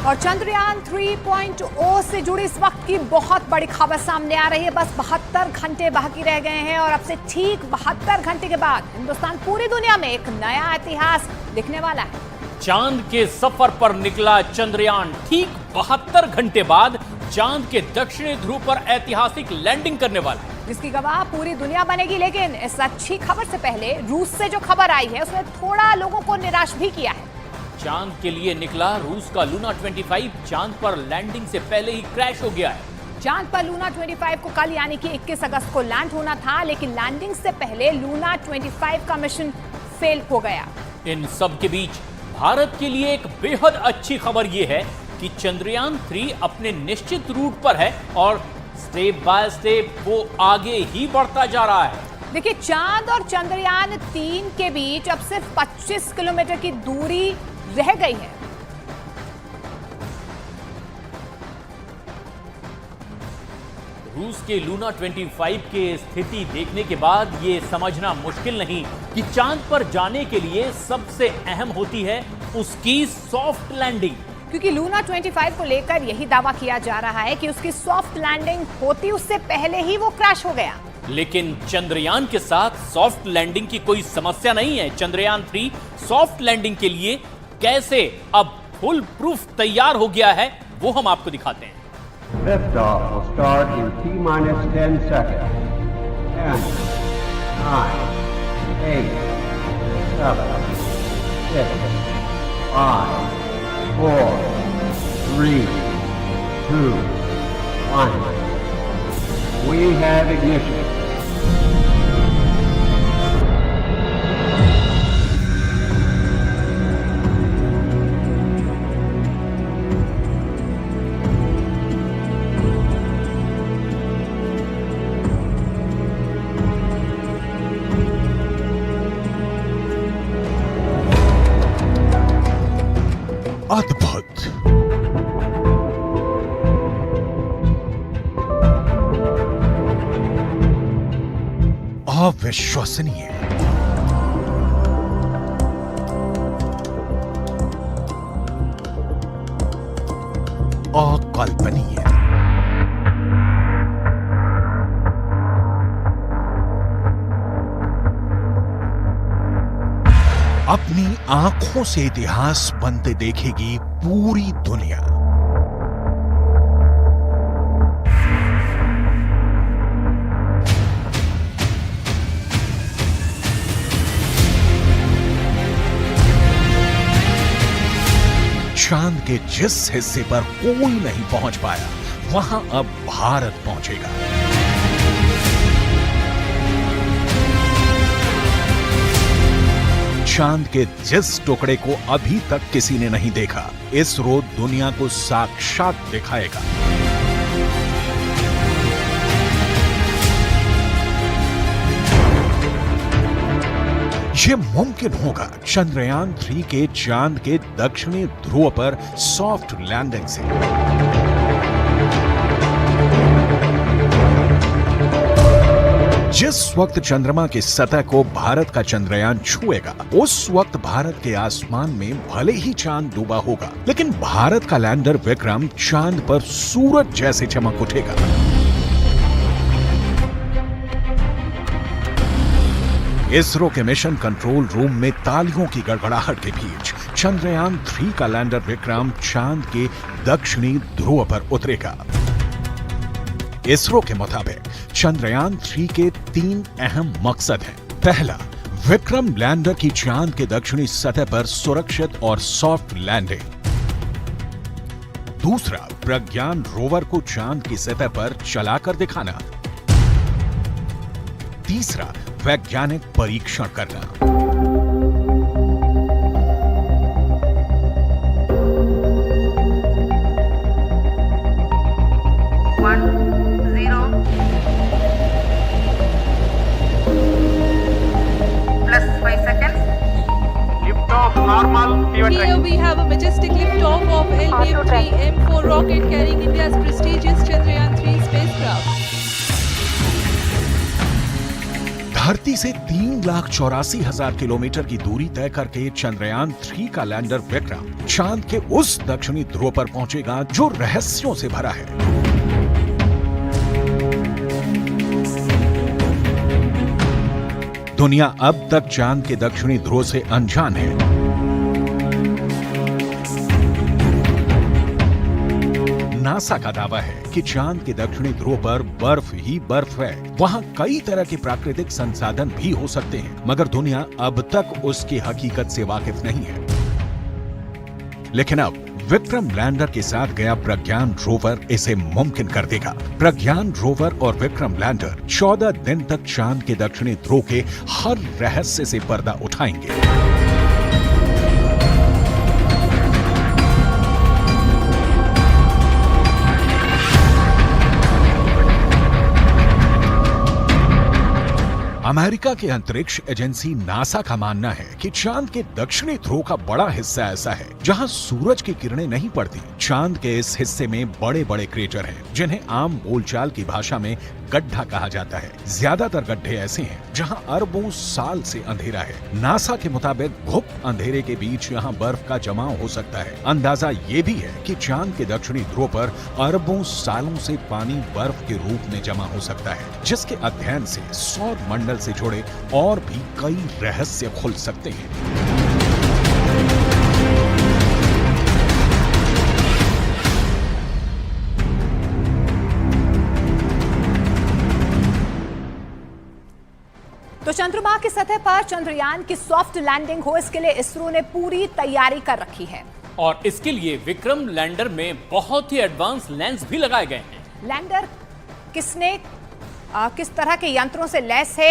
और चंद्रयान 3.0 से जुड़ी इस वक्त की बहुत बड़ी खबर सामने आ रही है। बस 72 घंटे बाकी रह गए हैं और अब से ठीक 72 घंटे के बाद हिंदुस्तान पूरी दुनिया में एक नया इतिहास लिखने वाला है। चांद के सफर पर निकला चंद्रयान ठीक 72 घंटे बाद चांद के दक्षिणी ध्रुव पर ऐतिहासिक लैंडिंग करने वाला है, जिसकी गवाह पूरी दुनिया बनेगी। लेकिन इस अच्छी खबर से पहले रूस से जो खबर आई है उसने थोड़ा लोगों को निराश भी किया है। चांद के लिए निकला रूस का लूना 25 चांद पर लैंडिंग से पहले ही क्रैश हो गया है। चांद पर लूना 25 को कल यानी कि 21 अगस्त को लैंड होना था, लेकिन लैंडिंग से पहले लूना 25 का मिशन फेल हो गया। इन सब के बीच भारत के लिए एक बेहद अच्छी खबर यह है कि चंद्रयान 3 अपने निश्चित रूट पर है और स्टेप बाय स्टेप वो आगे ही बढ़ता जा रहा है। देखिए, चांद और चंद्रयान 3 के बीच अब सिर्फ 25 किलोमीटर की दूरी रह गई है। रूस के लूना 25 के स्थिति देखने के बाद ये समझना मुश्किल नहीं कि चांद पर जाने के लिए सबसे अहम होती है उसकी सॉफ्ट लैंडिंग, क्योंकि लूना 25 को लेकर यही दावा किया जा रहा है कि उसकी सॉफ्ट लैंडिंग होती उससे पहले ही वो क्रैश हो गया। लेकिन चंद्रयान के साथ सॉफ्ट लैंडिंग की कोई समस्या नहीं है। चंद्रयान 3 सॉफ्ट लैंडिंग के लिए कैसे अब फुल प्रूफ तैयार हो गया है वो हम आपको दिखाते हैं। Liftoff will start in T-10 seconds. 10, 9, 8, 7, 6, 5, 4, 3, 2, 1. We have ignition. अद्भुत, अविश्वसनीय, अकल्पनीय। अपनी आंखों से इतिहास बनते देखेगी पूरी दुनिया। चांद के जिस हिस्से पर कोई नहीं पहुंच पाया वहां अब भारत पहुंचेगा। चांद के जिस टुकड़े को अभी तक किसी ने नहीं देखा, इसरो दुनिया को साक्षात दिखाएगा। यह मुमकिन होगा चंद्रयान 3 के चांद के दक्षिणी ध्रुव पर सॉफ्ट लैंडिंग से। जिस वक्त चंद्रमा की सतह को भारत का चंद्रयान छुएगा, उस वक्त भारत के आसमान में भले ही चांद डूबा होगा, लेकिन भारत का लैंडर विक्रम चांद पर सूरज जैसे चमक उठेगा। इसरो के मिशन कंट्रोल रूम में तालियों की गड़गड़ाहट के बीच चंद्रयान 3 का लैंडर विक्रम चांद के दक्षिणी ध्रुव पर उतरेगा। इसरो के मुताबिक चंद्रयान 3 के 3 अहम मकसद हैं। पहला, विक्रम लैंडर की चांद के दक्षिणी सतह पर सुरक्षित और सॉफ्ट लैंडिंग। दूसरा, प्रज्ञान रोवर को चांद की सतह पर चलाकर दिखाना। तीसरा, वैज्ञानिक परीक्षण करना। Here we have a majestic liftoff of LVM-3 M4 rocket carrying India's prestigious Chandrayaan 3 spacecraft. धरती से 3,84,000 किलोमीटर की दूरी तय करके चंद्रयान 3 का लैंडर विक्रम चांद के उस दक्षिणी ध्रुव पर पहुंचेगा जो रहस्यों से भरा है। दुनिया अब तक चांद के दक्षिणी ध्रुव से अनजान है। नासा का दावा है कि चांद के दक्षिणी ध्रुव पर बर्फ ही बर्फ है। वहां कई तरह के प्राकृतिक संसाधन भी हो सकते हैं, मगर दुनिया अब तक उसकी हकीकत से वाकिफ नहीं है। लेकिन अब विक्रम लैंडर के साथ गया प्रज्ञान रोवर इसे मुमकिन कर देगा। प्रज्ञान रोवर और विक्रम लैंडर 14 दिन तक चांद के दक्षिणी ध्रुव के हर रहस्य से पर्दा उठाएंगे। अमेरिका की अंतरिक्ष एजेंसी नासा का मानना है कि चांद के दक्षिणी ध्रुव का बड़ा हिस्सा ऐसा है जहां सूरज की किरणें नहीं पड़ती। चांद के इस हिस्से में बड़े बड़े क्रेटर हैं, जिन्हें आम बोलचाल की भाषा में गड्ढा कहा जाता है। ज्यादातर गड्ढे ऐसे हैं जहां अरबों साल से अंधेरा है। नासा के मुताबिक गुप्त अंधेरे के बीच यहां बर्फ का जमाव हो सकता है। अंदाजा ये भी है कि चांद के दक्षिणी ध्रुव पर अरबों सालों से पानी बर्फ के रूप में जमा हो सकता है, जिसके अध्ययन से सौर मंडल से जुड़े और भी कई रहस्य खुल सकते हैं। तो चंद्रमा की सतह पर चंद्रयान की सॉफ्ट लैंडिंग हो, इसके लिए इसरो ने पूरी तैयारी कर रखी है। और इसके लिए विक्रम लैंडर में बहुत ही एडवांस लेंस भी लगाए गए हैं। लैंडर किस तरह के यंत्रों से लैस है